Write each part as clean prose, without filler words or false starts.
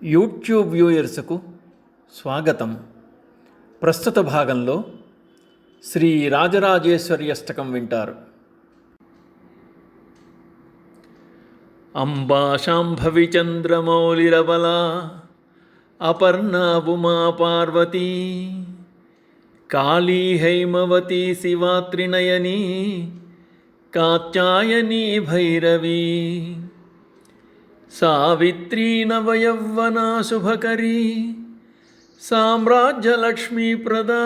YouTube వ్యూయర్స్కు స్వాగతం. ప్రస్తుత భాగంలో శ్రీ రాజరాజేశ్వరి అష్టకం వింటారు. అంబా శాంభవి చంద్రమౌళిరబలా అపర్ణా ఉమా పార్వతీ కాళీ హైమవతీ శివాత్రినయనీ కాత్యాయనీ భైరవీ సావిత్రీ నవయవ్వనా శుభకరీ సామ్రాజ్యలక్ష్మీప్రదా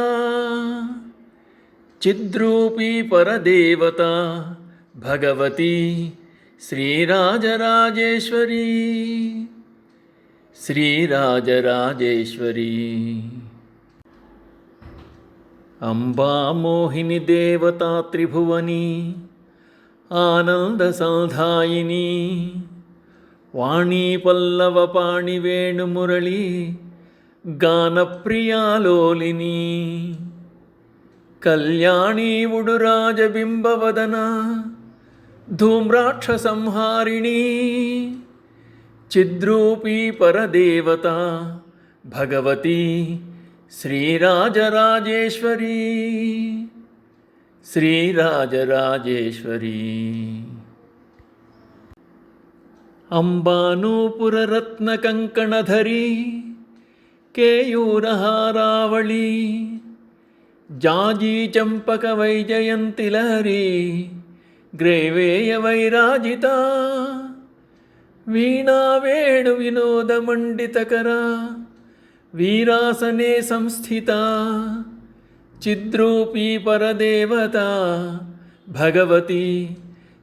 చిద్రూపీ పరదేవత భగవతి శ్రీరాజరాజేశ్వరీ శ్రీరాజరాజేశ్వరీ. అంబా మోహిని దేవతా త్రిభువని ఆనంద సంధాయిని వాణీ పల్లవ పాణి వేణుమురళి గానప్రియాలోలిని కళ్యాణీ ఉడురాజబింబవదన ధూమ్రాక్ష సంహారిణి చిద్రూపీ పరదేవత భగవతి శ్రీరాజరాజేశ్వరీ శ్రీరాజరాజేశ్వరీ. అంబానూపురరత్నకంకణధరీ కేయూరహారావళీ జాజీ చంపక వైజయంతి లహరీ గ్రైవేయ వైరాజితా వీణా వేణు వినోదమండితకరా వీరాసనే సంస్థితా చిద్రూపీ పరదేవత భగవతి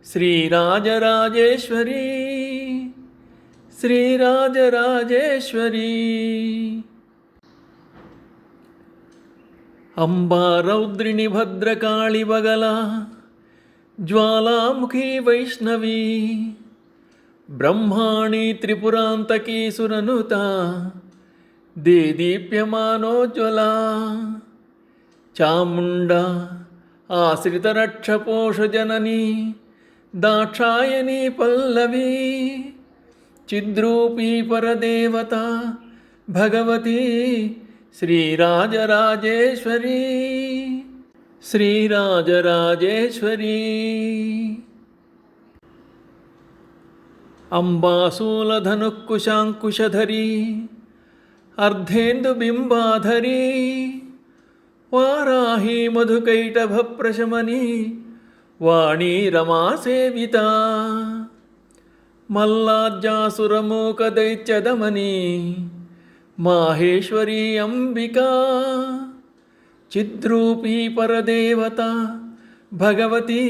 శ్రీరాజరాజేశ్వరీ శ్రీరాజరాజేశ్వరీ. అంబా రౌద్రిణి భద్రకాళి బగలా జ్వాలాముఖీ వైష్ణవీ బ్రహ్మాణి త్రిపురాంతకీ సురనుతా దేదీప్యమానోజ్వలా చాముండా ఆశ్రితరక్షపోషజననీ దాక్షాయణీ పల్లవీ చిద్రూపీ పరదేవత భగవతి శ్రీరాజరాజేశ్వరీ శ్రీరాజరాజేశ్వరీ. అంబాశూలధనుకుశాంకుశధరీ అర్ధేందుబింబాధరీ వారాహీ మధుకైటభప్రశమనీ వాణీ రమాసేవితా మల్లాజ్జాసురమూకదైత్యదమనీ మాహేశ్వరీ అంబికా చిద్రూపీ పరదేవత భగవతి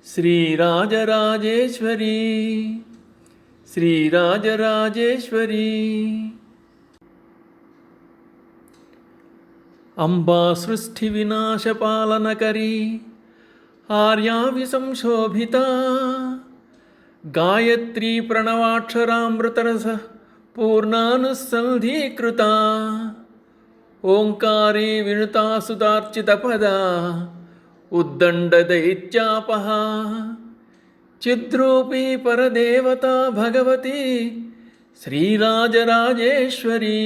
శ్రీరాజరాజేశ్వరీ శ్రీరాజరాజేశ్వరీ. అంబా సృష్టి వినాశపాలనకరీ ఆర్యా విసంశోభితా గాయత్రీ ప్రణవాక్షరామృతరస పూర్ణానుసంధీకృతా ఓంకారీ వినుతా సుదార్చితపదా ఉద్దండదైత్యాపహా చిద్రూపీ పరదేవత భగవతి శ్రీరాజరాజేశ్వరీ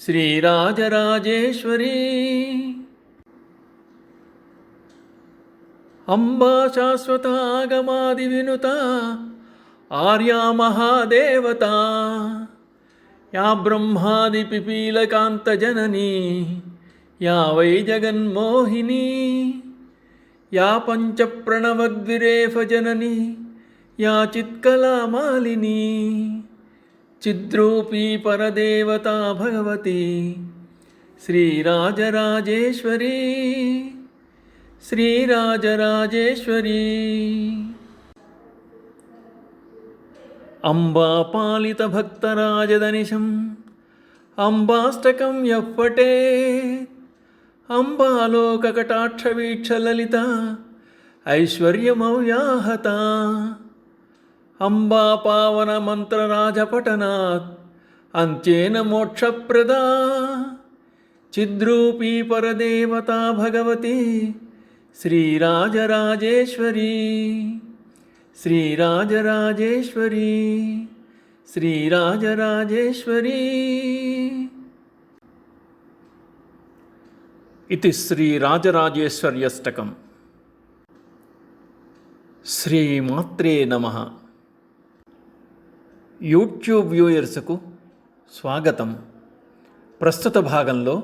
శ్రీరాజరాజేశ్వరీ. అంబా శాశ్వత ఆగమాది వినుత ఆర్యా మహాదేవత యా బ్రహ్మాది పిపీలకాంత జననీ yeah why Jaganmohini yeah పంచప్రణవద్విరేఫ Janani yeah చిత్కళామాలినీ చిద్రూపీ పరదేవత Bhagavati శ్రీరాజరాజేశ్వరీ శ్రీరాజరాజేశ్వరీ. అంబా పాలిత భక్తరాజదనిశం అంబాష్టకం యప్పటే అంబాలోకకటాక్షవీక్షలలిత ఐశ్వర్యమవ్యాహత అంబా పావన మంత్రరాజపఠనాత్ అంత్యేన మోక్షప్రదా చిద్రూపీ పరదేవత భగవతి శ్రీరాజరాజేశ్వరీ శ్రీరాజరాజేశ్వరీ శ్రీరాజరాజేశ్వరీ. ఇది శ్రీరాజరాజేశ్వర్యష్టకం. శ్రీమాత్రే నమః. యూట్యూబ్ వ్యూయర్స్కు స్వాగతం. ప్రస్తుత భాగంలో